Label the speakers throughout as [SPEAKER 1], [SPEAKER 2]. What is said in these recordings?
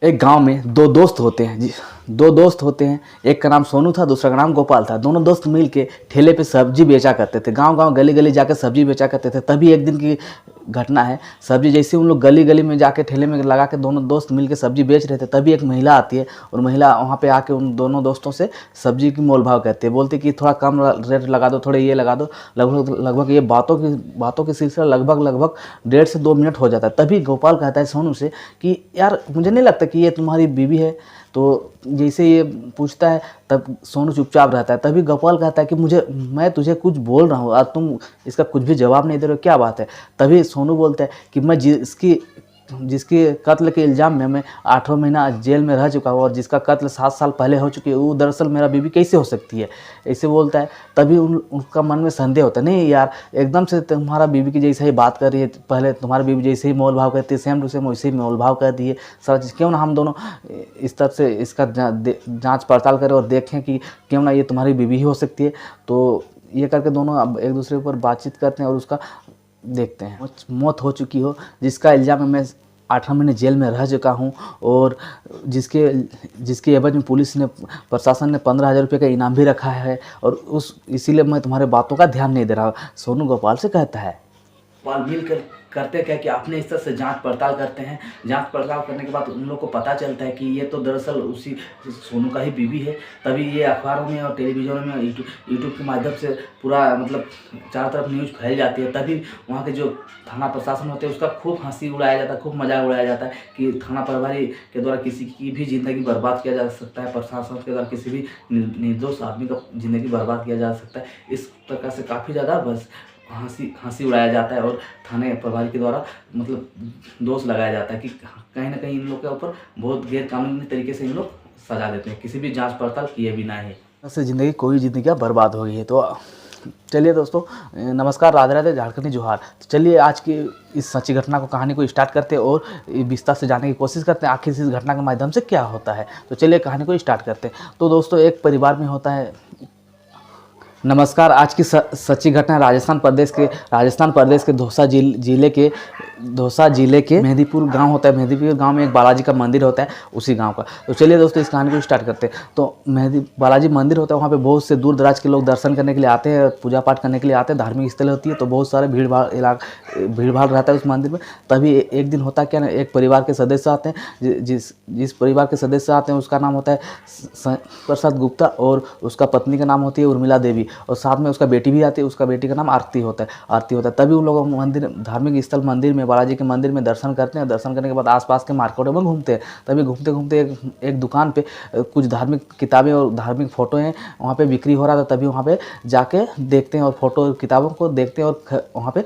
[SPEAKER 1] एक गांव में दो दोस्त होते हैं दो दोस्त होते हैं। एक का नाम सोनू था, दूसरा का नाम गोपाल था। दोनों दोस्त मिल के ठेले पे सब्जी बेचा करते थे। गांव गांव गली गली जाकर सब्जी बेचा करते थे। तभी एक दिन की घटना है। सब्जी जैसे उन लोग गली गली में जाके ठेले में लगा के दोनों दोस्त मिल के सब्जी बेच रहे थे, तभी एक महिला आती है और महिला वहाँ पे आके उन दोनों दोस्तों से सब्जी की मोल भाव कहती है। बोलती कि थोड़ा कम रेट लगा दो, थोड़े ये लगा दो। लगभग लगभग ये बातों की सिलसिला लगभग 1.5 से 2 मिनट हो जाता है। तभी गोपाल कहता है सोनू से कि यार मुझे नहीं लगता कि ये तुम्हारी बीवी है। तो जैसे ये पूछता है तब सोनू चुपचाप रहता है। तभी गोपाल कहता है कि मैं तुझे कुछ बोल रहा हूँ और तुम इसका कुछ भी जवाब नहीं दे रहे हो, क्या बात है। तभी सोनू बोलता है कि मैं जिसकी कत्ल के इल्ज़ाम में मैं 8वां महीना जेल में रह चुका हूँ और जिसका कत्ल 7 साल पहले हो चुकी है, वो दरअसल मेरा बीवी कैसे हो सकती है, ऐसे बोलता है। तभी उनका मन में संदेह होता है, नहीं यार एकदम से तुम्हारा बीवी की जैसे ही बात कर रही है, पहले तुम्हारी बीवी जैसे ही मोल भाव करती है सेम टू सेम वैसे ही मोल भाव कर दी है। सर क्यों ना हम दोनों इस तरह से इसका जाँच पड़ताल करें और देखें कि क्यों ना ये तुम्हारी बीवी ही हो सकती है। तो ये करके दोनों अब एक दूसरे के ऊपर बातचीत करते हैं और उसका देखते हैं। मौत हो चुकी हो, जिसका इल्ज़ाम है मैं 8वां महीने जेल में रह चुका हूँ और जिसके एवज में प्रशासन ने 15,000 रुपये का इनाम भी रखा है और इसीलिए मैं तुम्हारे बातों का ध्यान नहीं दे रहा। सोनू गोपाल से कहता है। गोपाल मिलकर करते क्या कि अपने स्तर से जांच पड़ताल करते हैं। जांच पड़ताल करने के बाद उन लोग को पता चलता है कि ये तो दरअसल उसी सोनू का ही बीवी है। तभी ये अखबारों में और टेलीविजन में यूट्यूब के माध्यम से पूरा मतलब चारों तरफ न्यूज़ फैल जाती है। तभी वहाँ के जो थाना प्रशासन होते हैं उसका खूब हंसी उड़ाया जाता है, खूब मजाक उड़ाया जाता है कि थाना प्रभारी के द्वारा किसी की भी ज़िंदगी बर्बाद किया जा सकता है, प्रशासन के द्वारा किसी भी निर्दोष आदमी का ज़िंदगी बर्बाद किया जा सकता है। इस प्रकार से काफ़ी ज़्यादा बस हंसी उड़ाया जाता है और थाने प्रभारी के द्वारा मतलब दोष लगाया जाता है कि कहीं ना कहीं इन लोग के ऊपर बहुत गैरकानूनी तरीके से इन लोग सजा देते हैं, किसी भी जांच पड़ताल किए बिना ही। ऐसे कोई ज़िंदगी बर्बाद हो गई है। तो चलिए दोस्तों, नमस्कार, राधे राधे, झारखंडी जोहार। तो चलिए आज की इस सच्ची घटना को कहानी को स्टार्ट करते हैं और विस्तार से जानने की कोशिश करते हैं आखिर इस घटना के माध्यम से क्या होता है। तो चलिए कहानी को स्टार्ट करते हैं। तो दोस्तों एक परिवार में होता है। नमस्कार, आज की सच्ची घटना राजस्थान प्रदेश के दौसा जिले के मेहंदीपुर गांव होता है। मेहंदीपुर गांव में एक बालाजी का मंदिर होता है, उसी गांव का। तो चलिए दोस्तों इस कहानी को स्टार्ट करते हैं। तो बालाजी मंदिर होता है, वहाँ पे बहुत से दूर दराज के लोग दर्शन करने के लिए आते हैं, पूजा पाठ करने के लिए आते हैं, धार्मिक स्थल होती है। तो बहुत सारे भीड़ भाड़ रहता है उस मंदिर में। तभी एक दिन होता है क्या ना, एक परिवार के सदस्य आते हैं। जिस परिवार के सदस्य आते हैं उसका नाम होता है प्रसाद गुप्ता और उसका पत्नी का नाम होती है उर्मिला देवी और साथ में उसका बेटी भी आती है। उसका बेटी का नाम आरती होता है। तभी उन लोग धार्मिक स्थल मंदिर में, बालाजी के मंदिर में दर्शन करते हैं। दर्शन करने के बाद आसपास के मार्केटों में घूमते हैं। तभी घूमते घूमते एक दुकान पे कुछ धार्मिक किताबें और धार्मिक फ़ोटो हैं वहाँ पे बिक्री हो रहा था। तभी वहाँ पे जाके देखते हैं और फोटो किताबों को देखते हैं और वहाँ पे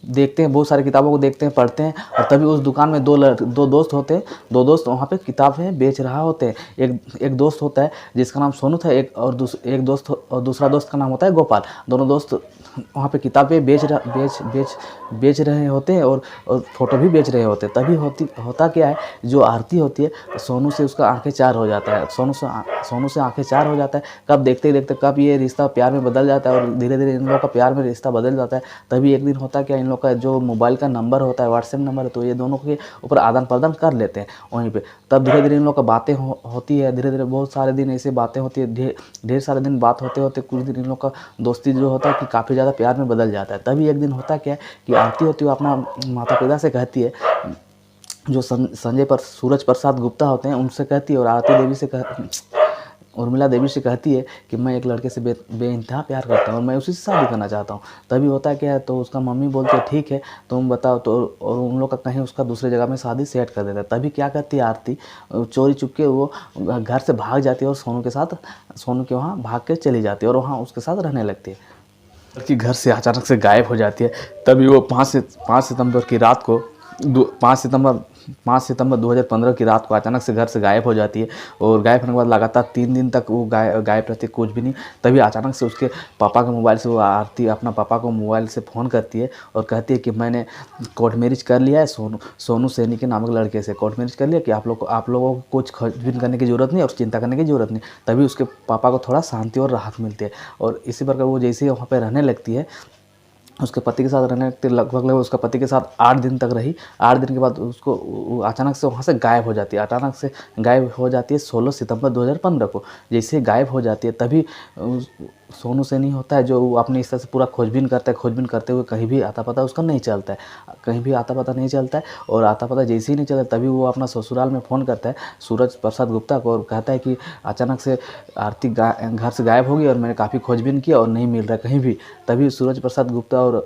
[SPEAKER 1] देखते हैं, बहुत सारी किताबों को देखते हैं, पढ़ते हैं। और तभी उस दुकान में दो दोस्त होते हैं। दो दोस्त वहाँ पे किताबें बेच रहा होते हैं। एक दोस्त होता है जिसका नाम सोनू था, एक दोस्त और दूसरा दोस्त का नाम होता है गोपाल। दोनों दोस्त वहाँ पे किताबें बेच रहे होते हैं और फोटो भी बेच रहे होते हैं। तभी होता क्या है, जो आरती होती है सोनू से उसका आंखें चार हो जाता है। सोनू से आंखें चार हो जाता है। कब देखते देखते कब ये रिश्ता प्यार में बदल जाता है और धीरे धीरे इन लोगों का प्यार में रिश्ता बदल जाता है। तभी एक दिन होता क्या, इन लोग का जो मोबाइल का नंबर होता है, व्हाट्सएप नंबर है, तो ये दोनों के ऊपर आदान प्रदान कर लेते हैं वहीं पे। तब धीरे धीरे इन लोग का बातें होती है। धीरे धीरे बहुत सारे दिन ऐसे बातें होती है। ढेर सारे दिन बात होते होते कुछ दिन इन लोग का दोस्ती जो होता है कि काफ़ी ज़्यादा प्यार में बदल जाता है। तभी एक दिन होता क्या है कि आरती होती है अपना माता पिता से कहती है, जो सूरज प्रसाद गुप्ता होते हैं उनसे कहती है और आरती देवी उर्मिला देवी से कहती है कि मैं एक लड़के से बेइंतहा प्यार करता हूँ और मैं उसी से शादी करना चाहता हूँ। तभी होता है क्या है, तो उसका मम्मी बोलती है ठीक है तुम बताओ। तो और उन लोग का कहीं उसका दूसरे जगह में शादी सेट कर देता है। तभी क्या करती है आरती, चोरी चुपके वो घर से भाग जाती है और सोनू के वहाँ भाग के चली जाती है और वहाँ उसके साथ रहने लगती है। लड़की घर से अचानक से गायब हो जाती है। तभी वो 5 सितंबर की रात को 5 सितंबर 2015 की रात को अचानक से घर से गायब हो जाती है और गायब होने के बाद लगातार 3 दिन तक वो गायब रहती है, कुछ भी नहीं। तभी अचानक से उसके पापा के मोबाइल से वो आरती अपना पापा को मोबाइल से फ़ोन करती है और कहती है कि मैंने कोर्ट मैरिज कर लिया है सोनू सैनी के नामक लड़के से कोर्ट मैरिज कर लिया कि आप लोगों को कुछ खोजबीन करने की ज़रूरत नहीं और चिंता करने की ज़रूरत नहीं। तभी उसके पापा को थोड़ा शांति और राहत मिलती है और इसी प्रकार वो जैसे ही वहाँ पर रहने लगती है उसके पति के साथ रहने लगती, लगभग लगभग उसका पति के साथ 8 दिन तक रही। 8 दिन के बाद उसको अचानक से वहाँ से गायब हो जाती है। अचानक से गायब हो जाती है 16 सितंबर 2015 को। जैसे गायब हो जाती है तभी सोनू सैनी होता है जो अपने इस तरह से पूरा खोजबीन करता है। खोजबीन करते हुए कहीं भी आता पता उसका नहीं चलता है, कहीं भी आता पता नहीं चलता है। और आता पता जैसे ही नहीं चलता तभी वो अपना ससुराल में फ़ोन करता है सूरज प्रसाद गुप्ता को और कहता है कि अचानक से आरती घर से गायब हो गई और मैंने काफ़ी खोजबीन किया और नहीं मिल रहा कहीं भी। तभी सूरज प्रसाद गुप्ता और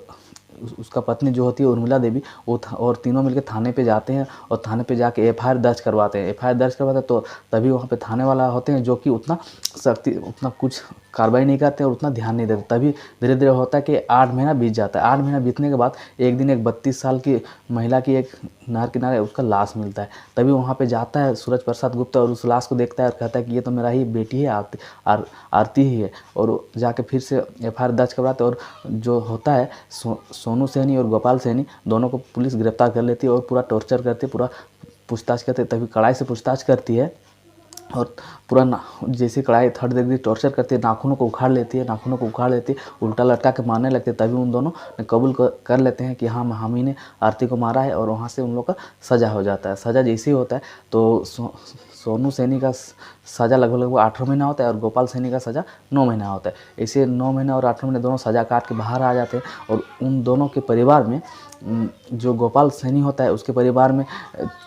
[SPEAKER 1] उसका पत्नी जो होती है उर्मिला देवी वो और तीनों मिलकर थाने पे जाते हैं और थाने पे जाके एफआईआर दर्ज करवाते हैं। एफआईआर दर्ज करवाते हैं तो तभी वहाँ पे थाने वाला होते हैं जो कि उतना कुछ कार्रवाई नहीं करते और उतना ध्यान नहीं देते। तभी धीरे धीरे होता है कि 8 महीना बीत जाता है। 8 महीना बीतने के बाद एक दिन एक 32 साल की महिला की एक नहर किनारे उसका लाश मिलता है। तभी वहाँ पे जाता है सूरज प्रसाद गुप्ता और उस लाश को देखता है और कहता है कि ये तो मेरा ही बेटी है, आरती ही है। और जाके फिर से एफआईआर दर्ज करवाते हैं और जो होता है सोनू सैनी और गोपाल सैनी दोनों को पुलिस गिरफ्तार कर लेती है और पूरा टॉर्चर करती है, पूरा पूछताछ करते, तभी कड़ाई से पूछताछ करती है और पूरा जैसे कड़ाई 3rd डिग्री टॉर्चर करती है, नाखूनों को उखाड़ लेती है, उल्टा लटका के मारने लगते हैं। तभी उन दोनों ने कबूल कर लेते हैं कि हाँ हम ही ने आरती को मारा है और वहाँ से उन लोग का सज़ा हो जाता है। सज़ा जैसे ही होता है तो सोनू सैनी का सज़ा लगभग 8 महीना होता है और गोपाल सैनी का सज़ा 9 महीना होता है। ऐसे 9 महीना और 8 महीने दोनों सज़ा काट के बाहर आ जाते हैं। और उन दोनों के परिवार में जो गोपाल सैनी होता है उसके परिवार में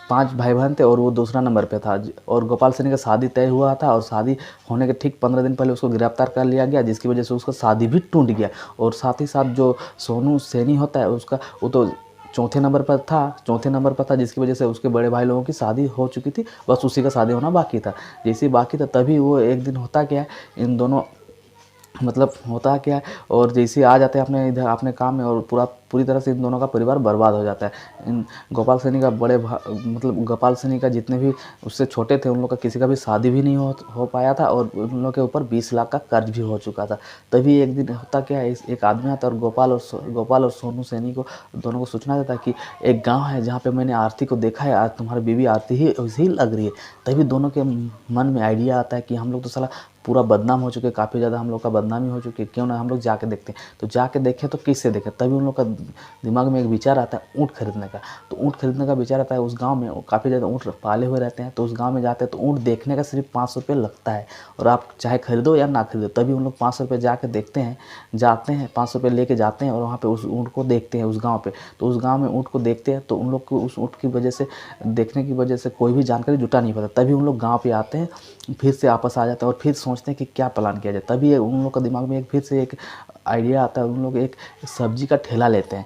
[SPEAKER 1] 5 भाई बहन थे और वो दूसरा नंबर पे था। और गोपाल सैनी का शादी तय हुआ था और शादी होने के ठीक 15 दिन पहले उसको गिरफ्तार कर लिया गया, जिसकी वजह से उसका शादी भी टूट गया। और साथ ही साथ जो सोनू सैनी होता है उसका वो तो चौथे नंबर पर था, जिसकी वजह से उसके बड़े भाई लोगों की शादी हो चुकी थी, बस उसी का शादी होना बाकी था। जैसे बाकी था तभी वो एक दिन होता क्या है, इन दोनों मतलब होता क्या है और जैसे आ जाते हैं अपने इधर अपने काम में और पूरी तरह से इन दोनों का परिवार बर्बाद हो जाता है। इन गोपाल सैनी का मतलब गोपाल सैनी का जितने भी उससे छोटे थे उन लोग का किसी का भी शादी भी नहीं हो पाया था और उन लोग के ऊपर 20 लाख का कर्ज भी हो चुका था। तभी एक दिन होता क्या है, एक आदमी आता है और गोपाल और सोनू सैनी को दोनों को सूचना देता है कि एक गाँव है जहाँ पर मैंने आरती को देखा है, आज तुम्हारी बीवी आरती ही वैसे ही लग रही है। तभी दोनों के मन में आइडिया आता है कि हम लोग तो साला पूरा बदनाम हो चुके, काफ़ी ज़्यादा हम लोग का बदनामी हो चुकी है, क्यों ना हम लोग जाके देखते हैं। तो जाके देखें तो किससे देखें, तभी उन लोग का दिमाग में एक विचार आता है ऊँट खरीदने का। तो ऊँट खरीदने का विचार आता है। उस गांव में काफ़ी ज़्यादा ऊँट पाले हुए रहते हैं, तो उस गांव में जाते हैं तो ऊँट देखने का सिर्फ 500 रुपये लगता है और आप चाहे खरीदो या ना खरीदो। तभी उन लोग 500 रुपये जाके जाते हैं 500 रुपये लेके जाते हैं और वहाँ पर उस ऊँट को देखते हैं उस गाँव पर। तो उस गाँव में ऊँट को देखते हैं तो उन लोग को उस ऊँट की वजह से देखने की वजह से कोई भी जानकारी जुटा नहीं पाता। तभी उन लोग गाँव पर आते हैं, फिर से वापस आ जाते हैं और फिर सोचते हैं कि क्या प्लान किया जाए। तभी उन लोग का दिमाग में फिर से एक आइडिया आता है। उन लोग एक सब्जी का ठेला लेते हैं,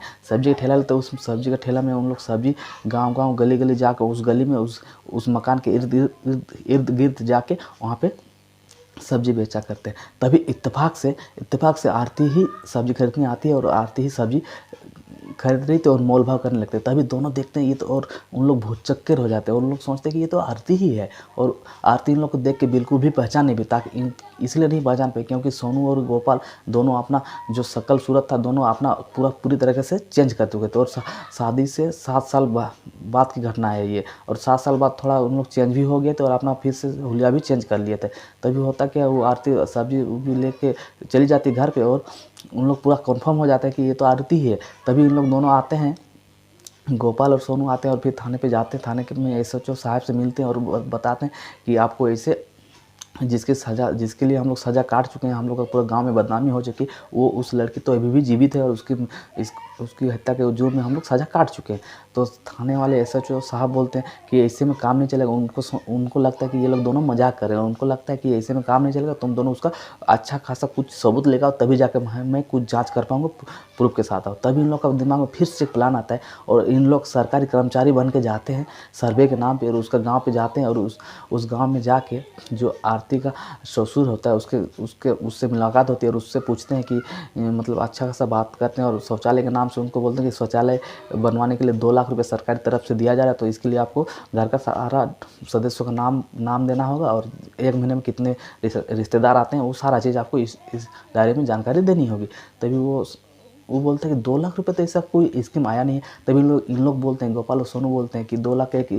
[SPEAKER 1] उस सब्जी का ठेला में उन लोग सब्जी गांव गली गली जाकर उस गली में उस मकान के इर्द गिर्द जाके वहाँ पे सब्जी बेचा करते हैं। तभी इत्तेफाक से आरती ही सब्जी खरीदने आती है और आरती ही सब्जी खरीद रही थी और मोल भाव करने लगते हैं। तभी दोनों देखते हैं ये तो, और उन लोग भुच्चक्कर हो जाते हैं और उन लोग सोचते हैं कि ये तो आरती ही है। और आरती इन लोग को देख के बिल्कुल भी पहचान नहीं पाई, इसलिए नहीं पहचान पाई क्योंकि सोनू और गोपाल दोनों अपना जो शक्ल सूरत था दोनों अपना पूरी तरीके से चेंज कर चुके थे। और शादी से 7 साल बाद की घटना है ये, और 7 साल बाद थोड़ा उन लोग चेंज भी हो गए थे और अपना फिर से हुलिया भी चेंज कर लिए थे। तभी होता क्या, वो आरती सब्जी भी लेके चली जाती घर पे और उन लोग पूरा कंफर्म हो जाता है कि ये तो आरती ही है। तभी इन लोग दोनों आते हैं, गोपाल और सोनू आते हैं और फिर थाने पे जाते हैं। थाने में एसएचओ साहब से मिलते हैं और बताते हैं कि आपको ऐसे जिसके लिए हम लोग सज़ा काट चुके हैं, हम लोग का पूरा गांव में बदनामी हो चुकी, वो उस लड़की तो अभी भी जीवित है और उसकी हत्या के जुर्म में हम लोग सज़ा काट चुके हैं। तो थाने वाले एसएचओ साहब बोलते हैं कि ऐसे में काम नहीं चलेगा। उनको लगता है कि ये लोग दोनों मजाक कर रहे हैं। उनको लगता है कि ऐसे में काम नहीं चलेगा, तुम दोनों उसका अच्छा खासा कुछ सबूत लेकर आओ तभी जाकर मैं कुछ जाँच कर पाऊँगा, प्रूफ के साथ आओ। तभी इन लोग का दिमाग में फिर से प्लान आता है और इन लोग सरकारी कर्मचारी बन के जाते हैं सर्वे के नाम पर और उसका गाँव पर जाते हैं और उस गाँव में जाके जो आरती का ससुर होता है उससे मुलाकात होती है और उससे पूछते हैं कि मतलब अच्छा खासा बात करते हैं और शौचालय के नाम से उनको बोलते हैं कि शौचालय बनवाने के लिए 2 लाख रुपए सरकारी तरफ से दिया जा रहा है, तो इसके लिए आपको घर का सारा सदस्यों का नाम देना होगा और 1 महीने में कितने रिश्तेदार आते हैं वो सारा चीज़ आपको इस दायरे में जानकारी देनी होगी। तभी वो वो बोलते हैं कि 2 लाख रुपए तो ऐसा कोई स्कीम आया नहीं है। तभी इन लोग बोलते हैं, गोपाल और सोनू बोलते हैं कि 2 लाख एक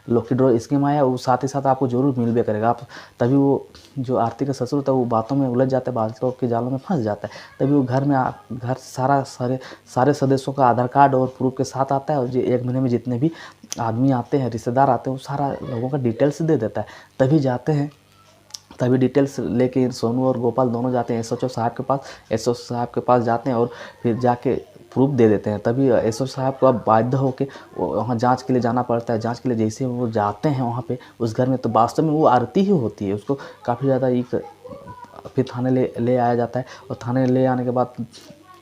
[SPEAKER 1] लकी ड्रॉ स्कीम आया, वो साथ ही साथ आपको जरूर मिल भी करेगा। आप तभी वो जो आरती का ससुर था वो बातों में उलझ जाता है, बातों के जालों में फंस जाता है। तभी वो घर में घर सारे सदस्यों का आधार कार्ड और प्रूफ के साथ आता है, और जो 1 महीने में जितने भी आदमी आते हैं, रिश्तेदार आते हैं, वो सारा लोगों का डिटेल्स दे देता है। तभी जाते हैं, तभी डिटेल्स लेके सोनू और गोपाल दोनों जाते हैं एसएचओ साहब के पास। एसएचओ साहब के पास जाते हैं और फिर जाके प्रूफ दे देते हैं। तभी एसएचओ साहब को अब बाध्य होकर वहाँ जांच के लिए जाना पड़ता है। जांच के लिए जैसे वो जाते हैं वहाँ पे उस घर में, तो वास्तव में वो आरती ही होती है। उसको काफ़ी ज़्यादा एक फिर थाने ले आया जाता है, और थाने ले आने के बाद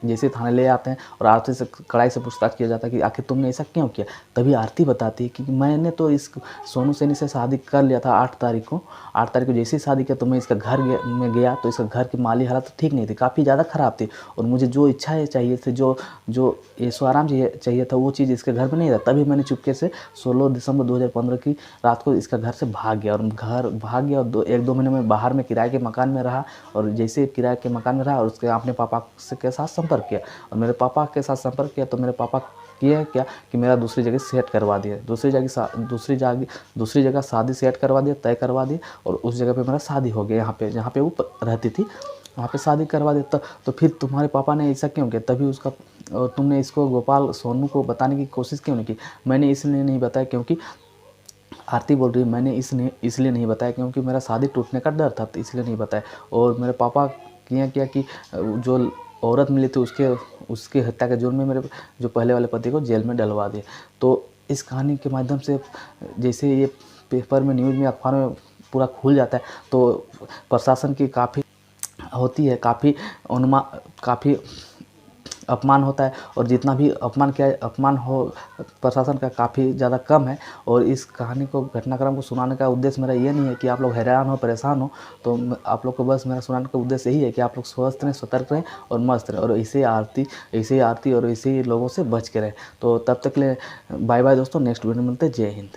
[SPEAKER 1] जैसे थाने ले आते हैं और आरती से कड़ाई से पूछताछ किया जाता है कि आखिर तुमने ऐसा क्यों किया। तभी आरती बताती है कि मैंने तो इस सोनू सैनी से शादी कर लिया था 8 तारीख को। 8 तारीख को जैसे ही शादी किया तो मैं इसका घर में गया तो इसका घर की माली हालत तो ठीक नहीं थी, काफ़ी ज़्यादा ख़राब थी, और मुझे जो इच्छाएँ चाहिए थी, जो ऐशो आराम चाहिए था, वो चीज़ इसके घर में नहीं था। तभी मैंने चुपके से 16 दिसंबर 2015 की रात को इसका घर से भाग गया, और घर भाग गया, और 1-2 महीने में बाहर में किराए के मकान में रहा। और जैसे किराए के मकान में रहा और उसके अपने पापा के साथ संपर्क किया, और मेरे पापा के साथ संपर्क किया तो मेरे पापा किए क्या कि मेरा दूसरी जगह सेट करवा दिया, दूसरी जगह शादी सेट करवा दिया, तय करवा दिया, और उस जगह पे मेरा शादी हो गया। यहाँ पे जहाँ पे वो रहती थी वहाँ पे शादी करवा दिया। तो फिर तुम्हारे पापा ने ऐसा क्यों किया, तभी उसका, और तुमने इसको गोपाल सोनू को बताने की कोशिश क्यों नहीं की। मैंने इसलिए नहीं बताया क्योंकि आरती बोल रही है, मैंने इसलिए नहीं बताया क्योंकि मेरा शादी टूटने का डर था, तो इसलिए नहीं बताया। और मेरे पापा क्या कि जो औरत मिली थी उसकी हत्या के जुर्म में मेरे जो पहले वाले पति को जेल में डलवा दिया। तो इस कहानी के माध्यम से जैसे ये पेपर में, न्यूज़ में, अखबार में पूरा खुल जाता है, तो प्रशासन की काफ़ी होती है, काफ़ी अपमान होता है, और जितना भी अपमान हो प्रशासन का काफ़ी ज़्यादा कम है। और इस कहानी को, घटनाक्रम को सुनाने का उद्देश्य मेरा ये नहीं है कि आप लोग हैरान हो, परेशान हो। तो आप लोग को बस मेरा सुनाने का उद्देश्य यही है कि आप लोग स्वस्थ रहें, सतर्क रहें और मस्त रहें, और ऐसे ही आरती और ऐसे ही लोगों से बच के रहें। तो तब तक के लिए बाय बाय दोस्तों, नेक्स्ट वीडियो में मिलते हैं। जय हिंद।